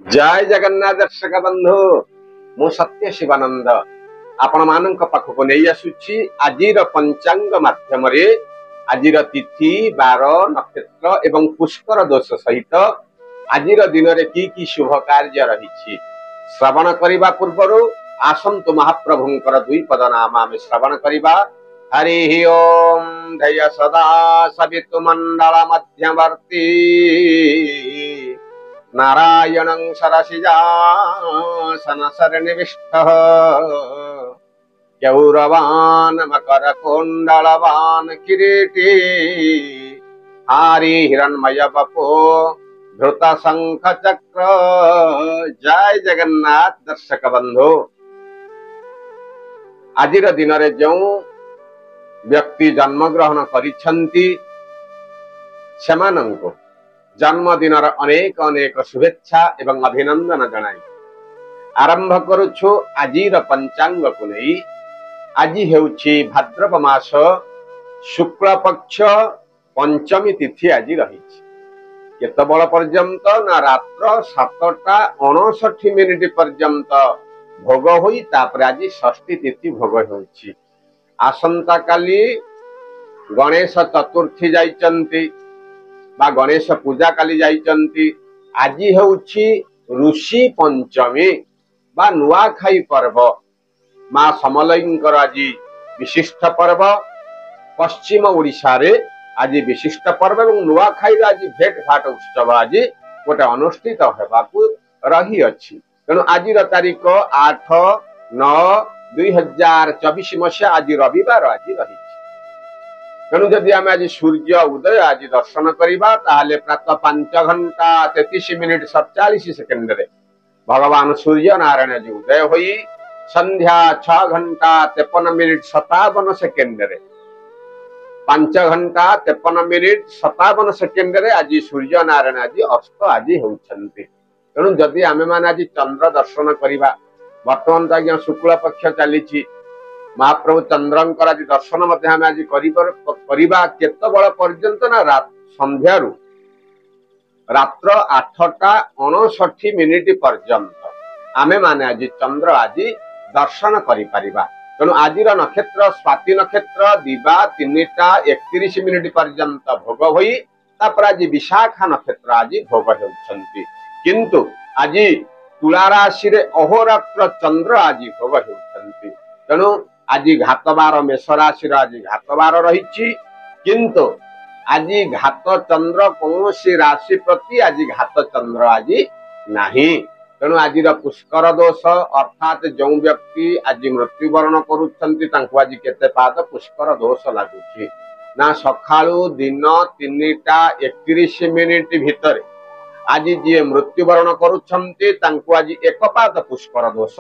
जय जगन्नाथ दर्शक बंधु मु सत्य शिवानंद आपण मानक पाखक नहीं आसुची आजिर पंचांग माध्यम आजिर तिथि बार नक्षत्र एवं पुष्कर दोष सहित आजिर दिन में की शुभ कार्य रही श्रवण करने पूर्व आसंतु महाप्रभुंकर दुई पद नाम आम श्रवण करवा। हरि ओम धैर्य सदा सवितु मंडल मध्यवर्ती नारायणं सरसिजासन सन्निविष्टः गौरवान् मकरकुण्डलवान् किरीटी हारी हिरण्मय बपो धृत शंख चक्र। जय जगन्नाथ दर्शक बंधु आजिर दिन रे जो व्यक्ति जन्म ग्रहण करिछंती सेमानंको जन्मदिन अनेक अनेक शुभेच्छा एवं अभिनंदन जनाई आरंभ करुछु आजिर पंचांग को नहीं। आज हेउछि भाद्रव मास शुक्ल पक्ष पंचमी तिथि आज रही केत बल पर्यंत ना रात्र 7:59 पर्यंत भोग होई तापर आज षष्ठी तिथि भोग होछि। आसंता काली गणेश चतुर्थी जाइचंती बा गणेश पूजा काली जाइचंती। आज हेउछि ऋषि पंचमी बा नुआखाई पर्व माँ समलईंकर आज विशिष्ट पर्व। पश्चिम ओडिशा रे आज विशिष्ट पर्व एवं नुआखाई आज भेट घाट उत्सव आज गोटे अनुष्ठित हेबाकु रही अछि। तेणु आज तारीख 8/9/2024 मसीहा आज रविवार आज रही। तेणु जदि आम आज सूर्य उदय आज दर्शन करवा ताहले प्रातः 5:33:47 भगवान सूर्य नारायण आज उदय होई संध्या 6:53:57 5:53:57 आज सूर्य नारायण आज अस्त आज होउछंती। तेणु जदि आमे माने आज चंद्र दर्शन करवा वर्तमान तो आज्ञा शुक्ल पक्ष चली महाप्रभु चंद्रंकर आज दर्शन आज करवा केत बल पर्यंत ना संध्यारू रात्र 8:59 पर्यंत आमे माने आज चंद्र आज दर्शन करिपरिबा। तेणु आज नक्षत्र स्वाति नक्षत्र दिवा 3:31 पर्यंत भोग होई तापर आज विशाखा नक्षत्र आज भोग होउछंती। किंतु आज तुला राशि रे अहोरात्र चंद्र आज भोग होउछंती। तेणु आज घातबार मेष राशि आज घातबार रही किंतु आज घात चंद्र कौन राशि प्रति आज घात चंद्र आज नाही। तेणु आज पुष्कर दोष अर्थात जो व्यक्ति आज मृत्युवरण करुछंती तांको आज केते पाद पुष्कर दोष लागुछि ना सखाळु दिन 3:31 भितर आज जी मृत्युवरण करुछंती तांको आज एक पाद पुष्कर दोष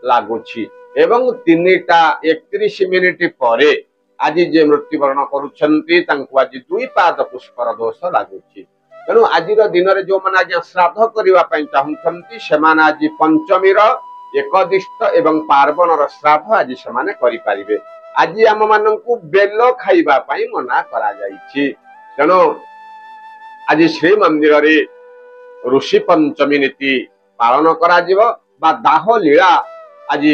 लागुछि एवं 3:31 परे आज जे मृत्युवरण करुछंती तांको आज 2 पाद पुष्कर दोष लागुछि। तेणु आज दिन में जो मैंने आज श्राद्ध करने चाहूँगी से आज पंचमी एकदिष्ट एवं पार्वण श्राद्ध आज से करें। आज आम मान बेल खाइबा मना करा जाइछि। तेणु आज श्री मंदिर रे ऋषि पंचमी नीति पालन करा जिवो बा दाह लीला आज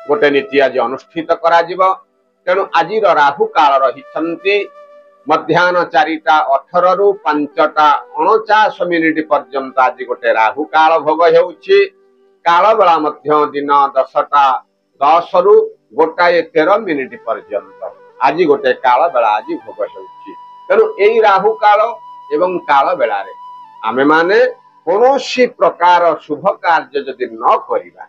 गोटे नीति आज अनुष्ठित करा जिवो। तेणु आज राहु काल रही मध्याह्न 4:18 रु 5:49 पर्यंत आज गोटे राहु काल भोग होउछि। काल बेला मध्य दिन 10:10 रु 1:13 पर्यंत आज गोटे काल बेला आज भोग होउछि। तेणु एई राहु काल एवं काल बेला रे आमे माने कोनोसी प्रकार शुभ कार्य जदि न करिबा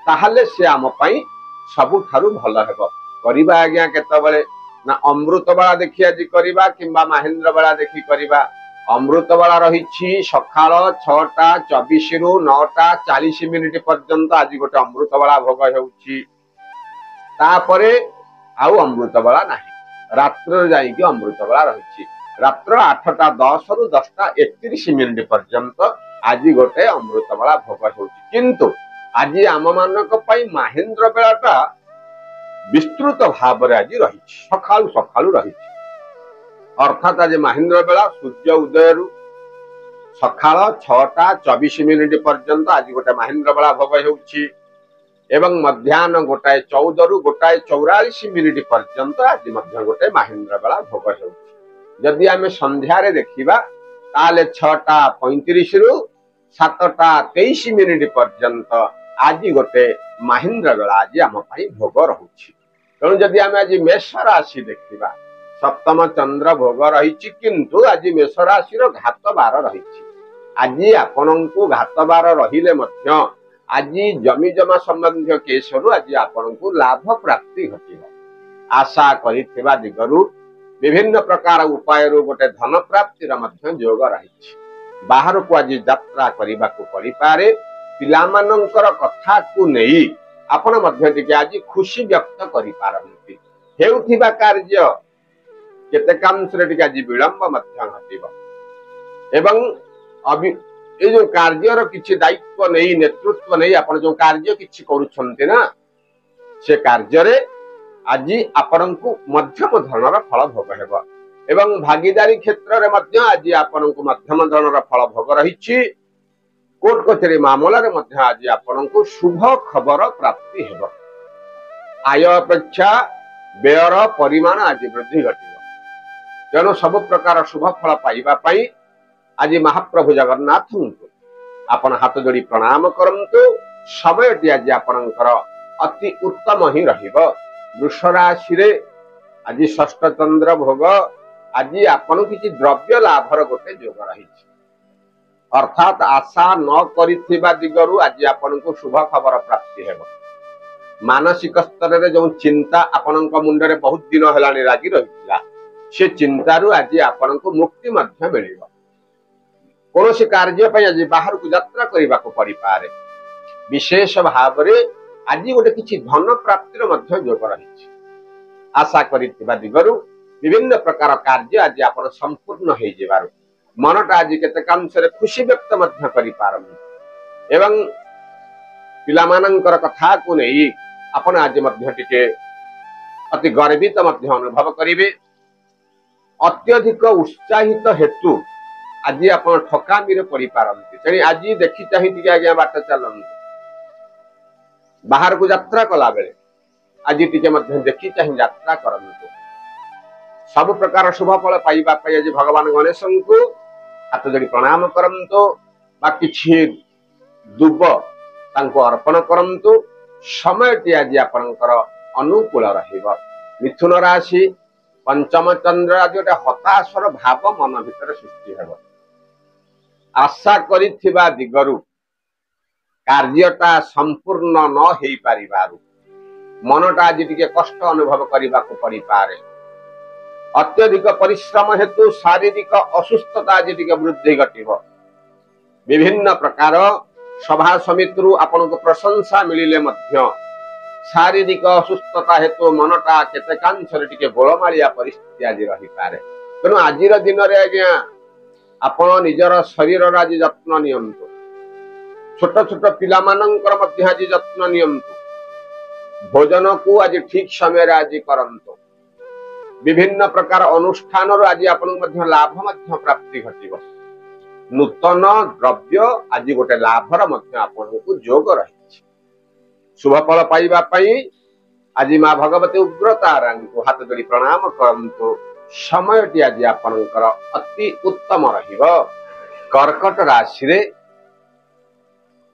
ताहले से आम पई सबुठारु भल हेबो। करिबा आज्ञा केतबेले ना अमृत बेला देखी आज करवा कि महेंद्र बेला देखी करवा। अमृत बेला रही सकाल 6:24 रु 9:40 पर्यंत आज गोटे अमृत बेला भोग होउछि। तापरे आउ अमृत बेला नाही रात्र जाइकी अमृत बेला रही रात्र 8:10 रु 10:31 पर्यंत आज गोटे अमृत बेला भोग होउछि। किंतु आज आम मानक पई महेंद्र बेलाटा विस्तृत भाव आज रही सकालू सकालू रही अर्थात आज महेंद्र बेला सूर्य उदय ସକାଳ 6:24 पर्यंत आज गोटे महेन्द्र बेला भोग होउछि एवं मध्याह्न 1:14 रु 1:44 पर्यंत आज मध्य गोटे महेन्द्र बेला भोग होउछि। जदि आमे संध्या रे देखिबा ताले 6:35 रु 7:23 पर्यंत आज गोटे महेन्द्र बेला आज आम पई भोग रहुछि। तेणु जदि आमे आज मेष राशि देखिबा सप्तम चंद्र भोग रही किंतु आज मेष राशि घात बार रही। आज आपनकु घात बार रहिले मध्य आज जमी जमा संबंधी केस आज आपनकु लाभ प्राप्ति घटिब। आशा करिथिबा दिगरु विभिन्न प्रकार उपाय गोटे धन प्राप्तिर मध्य योग रही। बाहर को आज यात्रा करने को पड़ी पारे। पिलामानंकर कथा को नहीं आपण मध्य टिके आज खुशी व्यक्त करि पारंती। हेउथिबा कार्य केतेकांशरे टिके आज विलंब मध्य घटिब एवं अभी ये जो कार्यर किछि दायित्व नहीं नेतृत्व नहीं आपण जो कार्य किछि करूछन्ते ना से कार्य रे आज आपनकु मध्यम धरणर फल भोग हेबो एवं भागीदारी क्षेत्र रे मध्य आज आपनकु मध्यम धरणर फल भोग रहिछि। कोर्ट कचेरी मामला रे मध्य आज आपनकु शुभ खबर प्राप्ति हेबो। आय अपेक्षा व्ययर परिमाण आज वृद्धि घटिबो। तेणु सब प्रकार शुभ फल पाइबा पई आज महाप्रभु जगन्नाथ आपण हाथ जोड़ी प्रणाम करंतु। समयटी आज आपणकर अति उत्तम ही रहिबो। वृष राशि रे आज षष्ठ चंद्र भोग आज आपण किछि द्रव्य लाभर गोटे योग रही। अर्थात आशा न करिथिबा दिगरु आज आपणको शुभ खबर प्राप्ति हेबो। मानसिक स्तर रे जो चिंता आपणक मुंडरे बहुत दिन हेलानी लागि रहिला से चिंतारु आज आपणको मुक्ति मध्य मिलिबो। कौन कार्य आज बाहर को यात्रा करने को पड़ी पारे। विशेष भाव में आज गोटे किसी धन प्राप्तिर मध्य योग रही। आशा करिथिबा दिगरु विभिन्न प्रकार कार्य आज आपण संपूर्ण हो जिबारु मनटा आज केतेकांशरे खुशी व्यक्त मध्य करि पारमु एवं पिलामानंकर कथा को नहीं आपण आज मध्य टिके अति गर्वित मध्य अनुभव करिवे। अत्यधिक उत्साहित हेतु आज आप ठकामी पड़ी पारती। तेणु आज देखी चाहे आज्ञा बाट चलते बाहर को यात्रा कला बेले आज टी देखी चाहे यात्रा करंतु। सब प्रकार शुभ फल पाइबा आज भगवान गणेश को हाथ जोड़ी प्रणाम करंतु बा किछि दुब तांको अर्पण करंतु। समयटी आज आपणकर अनुकूल रहिबो। मिथुन राशि पंचम चंद्र आज गोटे हताशर भाव मन भीतर सृष्टि हेबो। आशा करिथिबा दिगरु कार्यटा संपूर्ण न हेई पारिबारु मनटा आज टिके कष्ट अनुभव करने को पड़ी पारे। अत्यधिक परिश्रम हेतु शारीरिक असुस्थता आज टिके वृद्धि घटिब। विभिन्न प्रकार सभा समिति आपनको प्रशंसा मिलिले मध्य शारीरिक असुस्थता हेतु मनटा केतेकांशरे टिके गोलमालिया परिस्थिति आज रही पारे। तेणु आजिर दिन रे आज्ञा आपण निजर शरीर आज जत्न नियंतु। छोट छोट पिला मानंकर मध्य आज जत्न नियंतु। भोजन को आज ठीक समय आज करंतु। विभिन्न प्रकार अनुष्ठान आज आपण मध्य लाभ मध्य प्राप्ति घटिब। नूतन द्रव्य आज गोटे लाभर मध्य आपण को जोग रही। शुभ फल पाइबा पई आज मां भगवती उग्रतारा को हाथ जोड़ी प्रणाम करंतु। समयटी आज आपणकर अति उत्तम रहिबो। कर्कट राशि रे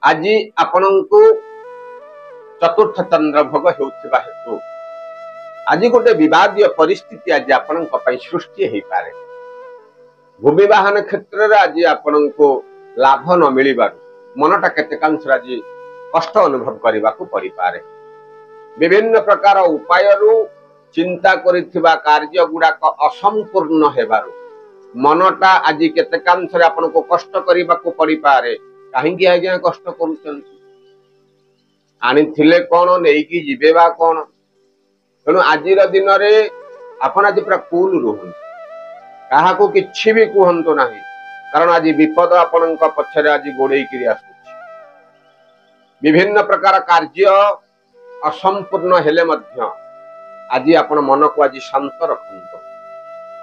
आज आपणको चतुर्थ चंद्र भोग हेउथिबा हेतु आज गोटे विवादीय परिस्थिति आज आपणक पई सृष्टि हेई पारे। भूमि वाहन क्षेत्र रे आज आपणको लाभ न मिलिबारु मनटा केतेकांश आज कष्ट अनुभव करने को पड़ी पारे। विभिन्न प्रकार उपाय चिंता करिथिबा कार्य गुड़ाक असंपूर्ण हेबारु मनटा आज केतेकांश आपन को कष्ट करने को पड़ी पारे। कहीं आज्ञा कष्ट करुचंती आनिथिले कोन नेकी जिबे बा कोन। तेणु आजिर दिन रे आपण आज पूरा कूल रुहन कहा को किछि भी कहंतो नाही कारण आज विपद आपणक पछरे आज गोड़ेई करी आसु। विभिन्न प्रकार कार्य असंपूर्ण हेले मध्य आज आपण मन को आज शांत रखंतु।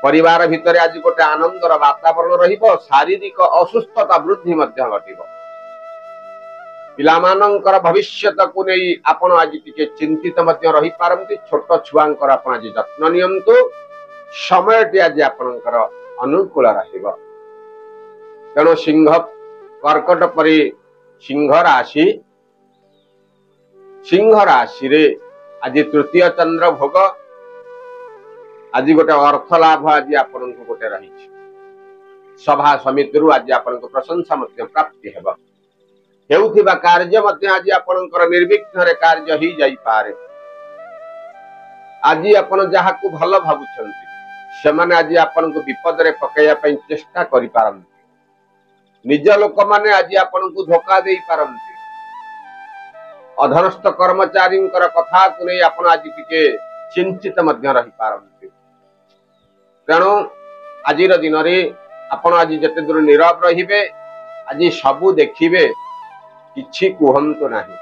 परिवार भितर आज गोटे आनंदर वातावरण रहिबो शारीरिक असुस्थता वृद्धि मध्य घटिबो पिलामानंकर भविष्यत को नहीं आपण आज टिके चिंतित मध्य रही पारंती छोट छुआंकर आपण आज जत्न नियंतु समयटी आज आपणकर अनुकूल रहिबो तेणु सिंह कर्कट परि सिंह राशि रे आज तृतीय चंद्र भोग आज गोटे अर्थ लाभ आज आपण गोटे रही सभा समिति आज आपण प्रशंसा प्राप्ति हेबा हेउथिबा कार्य मध्य आज आपणकर निर्विघ्न रे कार्य ही जाई पारे आज आपण जहा को भल भाबुछंती सेमाने आज आपण को विपद रे पकाया पई चेष्टा करि पारंती निज लोक माने आज आपण को धोखा देई पारंती अधनस्थ कर्मचारी कथा को नहीं आपण आज टिके चिंतित मध्य रही पारंती तेणु आज दिन में आपण आज जते दूर नीरव रहिबे आज सबू देखिबे किछि कुहंतु नाही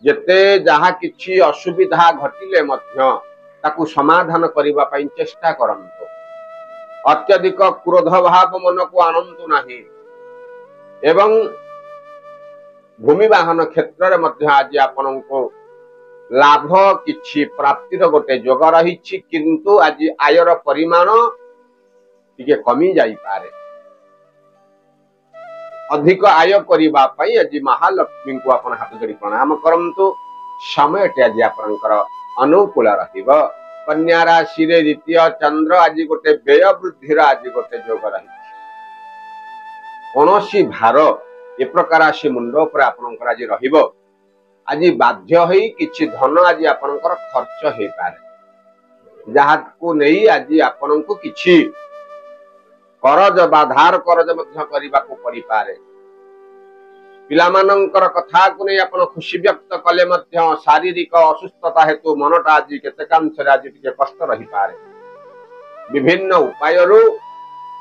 जते जहा किछि असुविधा घटिले मध्य ताकू समाधान करिबा पई चेष्टा करंतु अत्यधिक क्रोध भाव मन को आनंतु नाही एवं भूमि वाहन क्षेत्र रे मध्य आज आपण को लाभ किछि प्राप्तिर गोटे जोग रही किंतु आज आयर परिमाण टिके कमी जाई पारे अधिक आय करिबा पई आज महालक्ष्मी को आपण हाथ जोड़ी प्रणाम करंतु समय आज आपनकर अनुकूल रहिबो कन्या राशि रे द्वितीय चंद्र आज गोटे व्यय वृद्धि आज गोटे जोग रही कोनोसी भार ए प्रकार आसी मुंड पर आपनकर आज रहिबो आज बाध्य होई किछि धन आज आपनकर खर्च हे पारे जहा को नहीं आज आपनको किछि करज बा धार करज मध्य करिबा को पड़ी पारे पिलामानंकर कथा को नहीं आपण खुशी व्यक्त कले मध्य शारीरिक असुस्थता हेतु मनटा आज केतेकांश आज टिके कष्ट रही पारे विभिन्न उपाय रु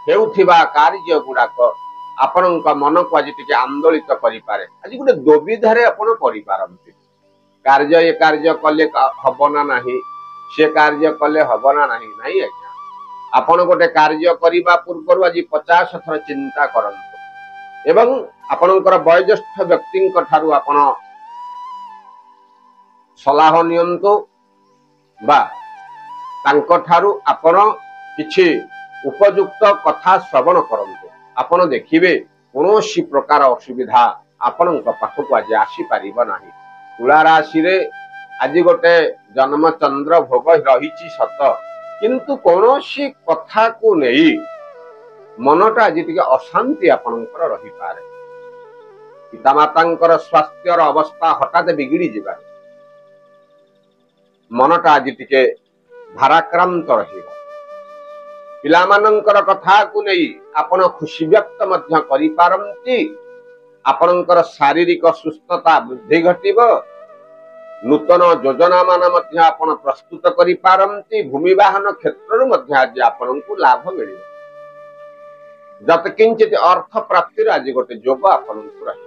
हेउथिबा कार्य गुडाक आपणक मन को आज टिके आंदोलित करि पारे आज गोटे दुविधारे आपण करि पारंती कार्य ए कार्य कले हबना नाही से कार्य कले हबना नाही नाही आज्ञा आपण गोटे कार्य करिबा पूर्व आज 50 थर चिंता करंतु एवं आपणकर वयोज्येष्ठ व्यक्ति ठारू आपण सलाह नियंतु बा तांको ठारू आपण किछि उपयुक्त कथा श्रवण करंतु आपण देखिबे कोनोसी प्रकार असुविधा आपणक पाखक आज आसी पारिबो नाही तुला राशि रे आज गोटे जन्म चंद्र भोग रही सत किंतु कौनसी कथा को नहीं मनटा आज टिके अशांति आपणकर रही पारे पितामातांकर स्वास्थ्यर अवस्था हठात बिगड़ी जिबा मनटा आज टिके भाराक्रांत रहिबो पिलामानंकर कथा को नहीं आपण खुशी व्यक्त मध्य करि पारंती आपणकर शारीरिक सुस्थता वृद्धि घटिबो नूतन योजना मान मध्य आपण प्रस्तुत करि पारंती भूमि वाहन क्षेत्र मध्य आज आपनकु लाभ मिलिबो जत किंचित अर्थ प्राप्ति आज गोटे जोग आपनकु रही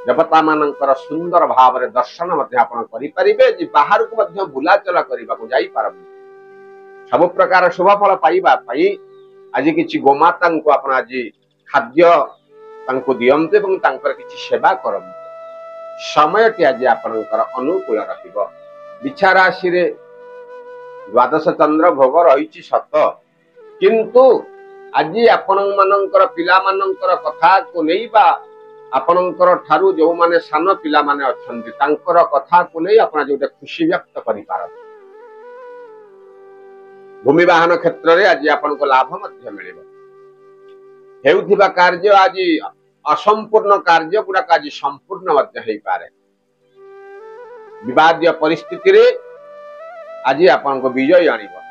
देवता मानकर सुंदर भाव रे दर्शन मध्य आपण करि परिबे जे बाहर को मध्य बुला चला करिबा को जाई पारबे सब प्रकार शुभ फल पाइबा पाई आज किछि गोमाता को आपण आज खाद्य तांको दियंते एवं तांकर किछि सेवा करम समय आज आपनकर अनुकूल रहिबो बिछा राशि रे द्वादश चंद्र भोग रही सत किंतु आज आपण मानकर पिला मानकर कथा को नहीं बा आपनकर ठारू जो माने सान पिला माने अछंती तांकर कथा को नहीं आपण जोटे खुशी व्यक्त करि पारत भूमि वाहन क्षेत्र रे आज आपनको लाभ मध्य मिलिबो हेउथिबा कार्य आज असंपूर्ण कार्य गुडा आज संपूर्ण मध्य हेई पारे विवादीय परिस्थिति रे आज आपनको विजय आनिबो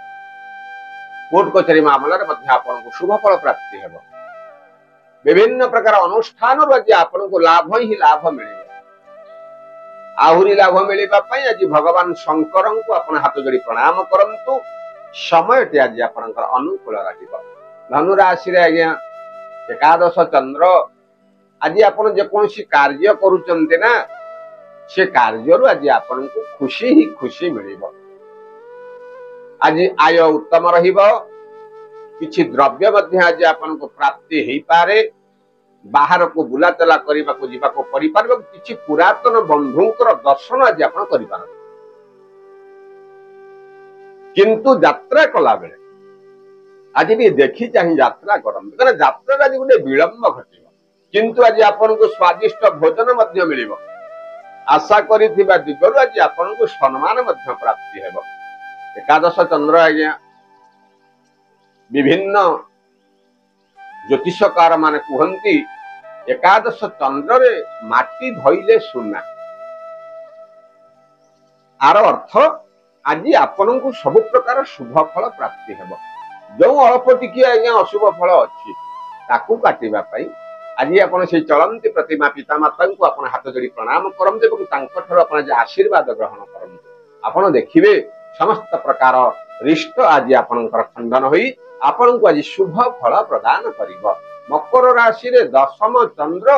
कोर्ट कचेरी मामला रे मध्य आपनको शुभ फल प्राप्ति हेबो विभिन्न प्रकार अनुष्ठान आज आपनको लाभ ही लाभ मिलिबो आहुरी लाभ मिलिबा पई आज भगवान शंकर को आपण हाथ जोड़ी प्रणाम करंतु समय आज आपनकर अनुकूल रहिबो धनु राशि रे आज्ञा एकादश चंद्र आज आपण जे कोनसी कार्य करूचंते ना से कार्य रु आज आपनको खुशी ही खुशी मिलिबो आज आय उत्तम रहिबो किछि द्रव्य मध्य आज आपनको प्राप्ति हेई पारे बाहर को बुला चला करबा को जीवा को परि पारबो किछि पुरातन बंधुंकर दर्शन आज आपण करि पारबो किंतु यात्रा कला बेले आज भी देखी चाहे यात्रा करम कारण यात्रा आज गोटे विलंब घटिबो किंतु आज आपनको स्वादिष्ट भोजन मध्य मिलिबो आशा करिथिबा दिगरु आज आपनको सम्मान मध्य प्राप्ति हेबो एकादश चंद्र आज्ञा विभिन्न ज्योतिषकार माने कहती एकादश चंद्र रे माटी धइले सुना आर अर्थ आज आपन को सब प्रकार शुभ फल प्राप्ति हेबो जो अल्प टिके आज्ञा अशुभ फल अच्छी ताकू काटिबा पई आज आपन से चलंती प्रतिमा पिता माता को आपन हाथ जोड़ी प्रणाम करम देबो तांको ठरो आपन जे आशीर्वाद ग्रहण करम आपन देखिबे समस्त प्रकार रिष्ट आज आपनकर खंडन होई आपन को आज शुभ फल प्रदान करिबो मकर राशि रे दशम चंद्र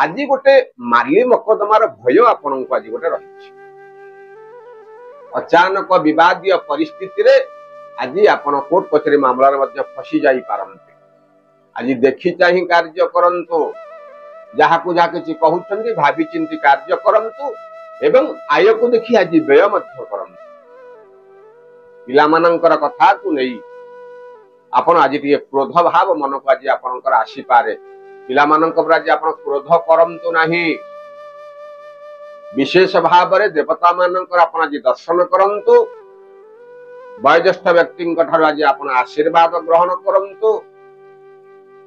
आज गोटे माली मकदमार भय आपन को आज गोटे रही अचानक विवादीय परिस्थिति रे आज आपन कोर्ट कचेरी मामला रे फसी जाई पारंते आज देखि चाहि कार्य करंतु जहा को जहा किछि कहउछन्ती भाबी चिंती कार्य करंतु एवं आय को देखि आज व्यय मध्य करंतु पिला मानकर कथा को नहीं आपण आज टिके क्रोध भाव मन को आज आपनकर आसी पारे पिला मानक पर आज आपण क्रोध करंतु नाही विशेष भाव रे देवता मानकर आपण आज दर्शन करंतु वयोज्येष्ठ व्यक्ति आज आपण आशीर्वाद ग्रहण करंतु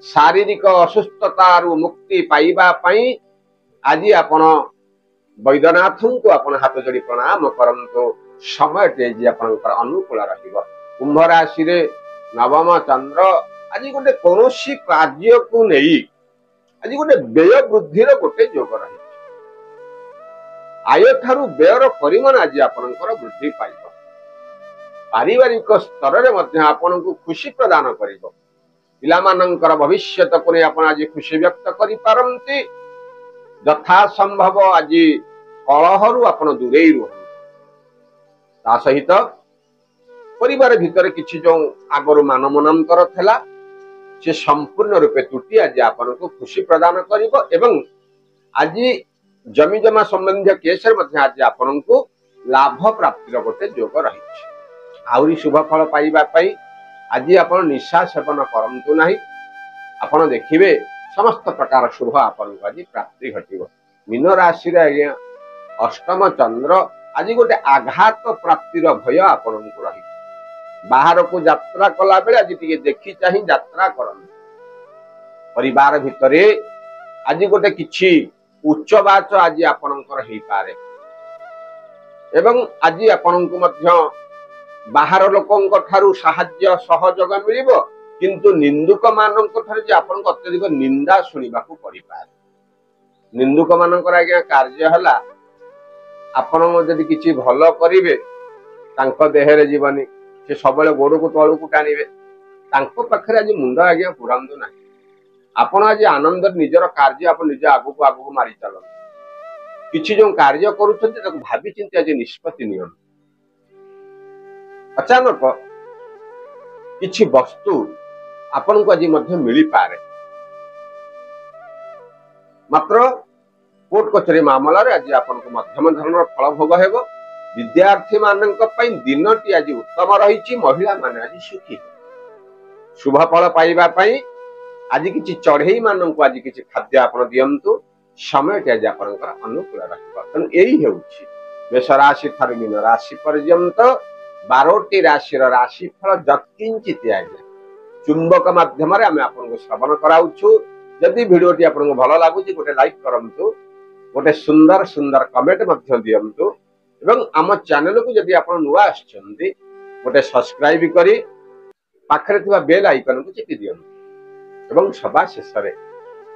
शारीरिक असुस्थता मुक्ति पाइबा पई आज आपण वैद्यनाथ को आपण हाथ जोड़ी प्रणाम करंतु समय टे आपनकर अनुकूल रहिबो कुंभ राशि रे नवम चंद्र आज गोटे कोनोसी कार्य को नहीं आज गोटे व्यय वृद्धिर गोटे योग रही आय थारु व्ययर परिमाण आज आपनकर वृद्धि पाइबो पारिवारिक स्तर रे मध्य आपनको खुशी प्रदान करिबो पिला मानकर भविष्यत को नै आपण आज खुशी व्यक्त करि पारंती यथा संभव आज कलहरु आपण दूरेई रह ता सहित परिवार भितर किछि जो आगरु मान मनांतर थला से संपूर्ण रूपे टूटी आज आपनको खुशी प्रदान करिबो एवं आज जमी जमा संबंधी केस मध्ये आज आपनको लाभ प्राप्तिर गोटे योग रही आउरी शुभ फल पाइबा पई आज आपण निशा सेवन करंतु नाही आपण देखिबे समस्त प्रकार शुभ आपनको आज प्राप्ति घटिबो मीन राशि रे आज्ञा अष्टम चंद्र आज गोटे आघात प्राप्तिर भय आपनको रही बाहर को यात्रा कला बेले आज टिके देखि चाहि यात्रा करन परिवार भितरे आज गोटे किछि उच्च बाच आज आपनकर हेई पारे एवं आज आपनको मध्य बाहर लोकंक ठारू साहाय्य सहयोग मिलिबो किंतु निंदुक मानक ठारू जे आपनको अत्यधिक निंदा सुनिबा को पड़ी पारे निंदुक मानकर आज्ञा कार्य हला आपण जदि किछि भलो करिवे तांको देहरे जीवनी से सबले गोड़ को तळु को टाणीबे तांको पाखरे आज मुंड आज्ञा पुरांदु नाही आपण आज आनंद निजर कार्य आप निज आगु मारी चलन किछि जो कार्य करूछन्ते ताको भाबी चिंती आज निष्पत्ति नियम अचानक किछि वस्तु आपण को आज मध्य मिली पारे मात्र कोर्ट कचेरी मामला रे आज आपण को मध्यम धरणर फल भोग हेबो विद्यार्थी मानक पई दिनटी आज उत्तम रहिछि महिला माने आज सुखी शुभ फल पाइबा पई आज किछि चढ़ई मानक आज किछि खाद्य आपण दियंतु समय टे आज आपनकर अनुकूल रहिबो तन एही हेउछि मेष राशि थारु मीन राशि पर्यंत 12टी राशि राशि फल जत्किंचित आज्ञा चुंबक माध्यम रे हम आपनको श्रवण कराउछु यदि वीडियोटी आपनको भलो लागुछि गोटे लाइक करंतु गोटे सुंदर सुंदर कमेंट मध्य दियंतु एवं आम चैनल को जदि आपण नुआ आछन्ती गोटे सब्सक्राइब करी पाखरे थिबा बेल आइकन को चिपि दियंतु एवं सभा शेष रे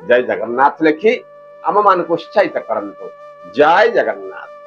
जय जगन्नाथ लिखि आम मान को उत्साहित करंतु जय जगन्नाथ।